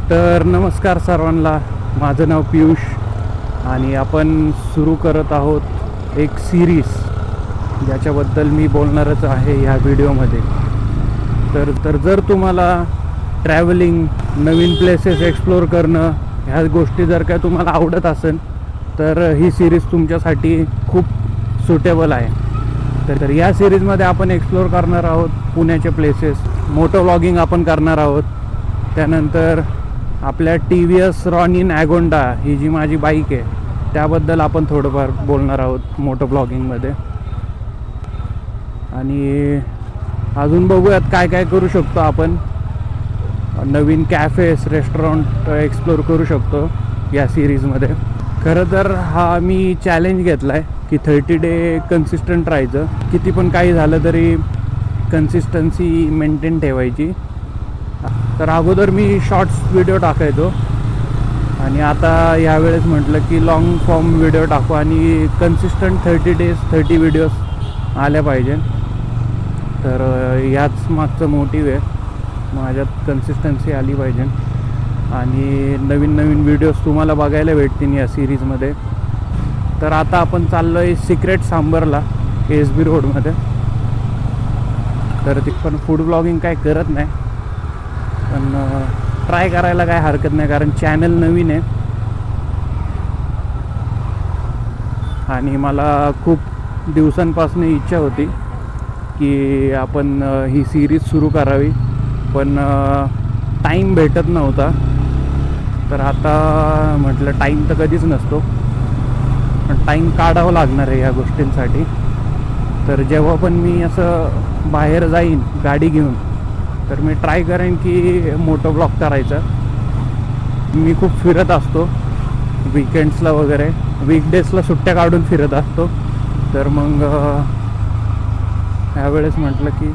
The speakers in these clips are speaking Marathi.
तर नमस्कार सर्वांना, माझं नाव पियुष आणि आपण सुरू करत आहोत एक सिरीज ज्याच्याबद्दल मी बोलणारच आहे ह्या व्हिडिओमध्ये. तर जर तुम्हाला ट्रॅव्हलिंग, नवीन प्लेसेस एक्सप्लोअर करणं ह्या गोष्टी जर काय तुम्हाला आवडत असेल तर ही सिरीज तुमच्यासाठी खूप सुटेबल आहे. तर या सिरीजमध्ये आपण एक्सप्लोअर करणार आहोत पुण्याचे प्लेसेस, मोटो व्लॉगिंग आपण करणार आहोत. त्यानंतर आपल्या TVS रॉनिन ॲगोंडा ही जी माझी बाईक आहे त्याबद्दल आपण थोडंफार बोलणार आहोत मोटो ब्लॉगिंगमध्ये. आणि अजून बघूयात काय काय करू शकतो आपण. नवीन कॅफेस, रेस्टॉरंट एक्सप्लोअर करू शकतो या सिरीजमध्ये. खरं तर हा मी चॅलेंज घेतला आहे की 30 डे कन्सिस्टंट राहायचं. किती पण काही झालं तरी कन्सिस्टन्सी मेंटेन ठेवायची. तर अगोदर मी शॉर्ट्स व्हिडिओ टाकायचो आणि आता यावेळेस म्हटलं की लाँग फॉर्म व्हिडिओ टाकू आणि कन्सिस्टंट 30 डेज 30 व्हिडिओज आल्या पाहिजे. तर याच मागचं मोटिव्ह आहे, माझ्यात कन्सिस्टन्सी आली पाहिजे आणि नवीन नवीन व्हिडिओज तुम्हाला बघायला भेटतील या सिरीजमध्ये. तर आता आपण चाललो आहे सिक्रेट सांबरला, SB रोडमध्ये. तर ती पण फूड ब्लॉगिंग काय करत नाही, पण ट्राय करायला काय हरकत नाही कारण चॅनल नवीन आहे आणि मला खूप दिवसांपासून इच्छा होती की आपण ही सिरीज सुरू करावी, पण टाईम भेटत नव्हता. तर आता म्हटलं टाईम तर कधीच नसतो, पण टाईम काढावं लागणार आहे या गोष्टींसाठी. तर जेव्हा पण मी असं बाहेर जाईन गाडी घेऊन तर मी ट्राय करेन की मोटो ब्लॉग करायचा. मी खूप फिरत असतो वीकेंड्सला वगैरे, वीकडेजला सुट्ट्या काढून फिरत असतो. तर मग ह्यावेळेस म्हटलं की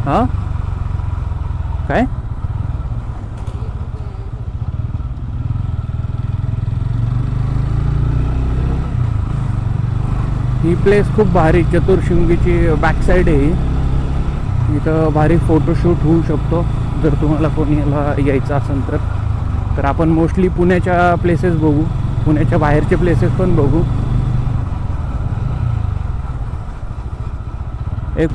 हां काय ही प्लेस खूप भारी, चतुर्शृंगीची बॅकसाईड आहे ही. इथं भारी फोटोशूट होऊ शकतो जर तुम्हाला कोणी याला यायचं असेल तर. तर आपण मोस्टली पुण्याच्या प्लेसेस बघू, पुण्याच्या बाहेरचे प्लेसेस पण बघू. एक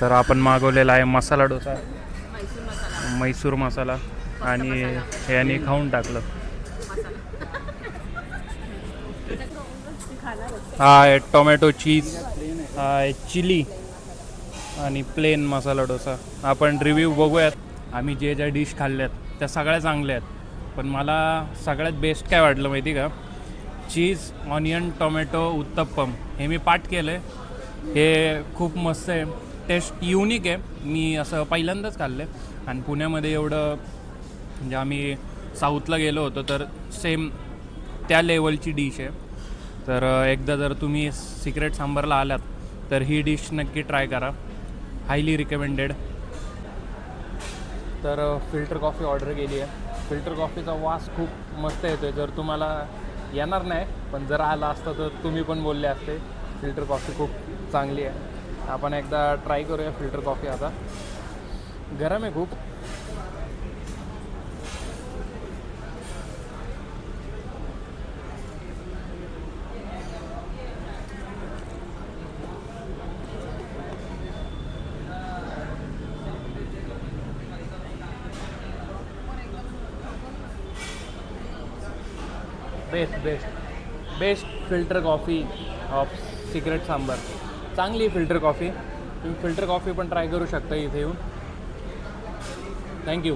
तर आपण मागवलेला आहे मसाला डोसा, मैसूर मसाला, आणि याने खाऊन टाकलं. हा आहे टोमॅटो चीज, हा आहे चिली आणि प्लेन मसाला डोसा. आपण रिव्ह्यू बघूयात. आम्ही जे ज्या डिश खाल्ल्यात त्या सगळ्या चांगल्या आहेत, पण मला सगळ्यात बेस्ट काय वाटलं माहिती का, चीज ऑनियन टोमॅटो उत्तप्पम. हे मी पाठ केलं आहे, हे खूप मस्त आहे, टेस्ट युनिक आहे. मी असं पहिल्यांदाच खाल्लं आहे आणि पुण्यामध्ये एवढं म्हणजे आम्ही साऊथला गेलो होतो तर सेम त्या लेवलची डिश आहे. तर एकदा जर तुम्ही सिक्रेट सांबरला आलात तर ही डिश नक्की ट्राय करा, हायली रिकमेंडेड. तर फिल्टर कॉफी ऑर्डर केली आहे. फिल्टर कॉफीचा वास खूप मस्त येतो आहे. जर तुम्हाला येणार नाही, पण जर आला असता तर तुम्ही पण बोलले असते फिल्टर कॉफी खूप चांगली आहे. आपण एकदा ट्राय करूया फिल्टर कॉफी. आता गरम आहे खूप. Best filter coffee of secret sambar. चांगली फिल्टर कॉफी. तुम्ही फिल्टर कॉफी पण ट्राय करू शकता इथे येऊन. थँक्यू.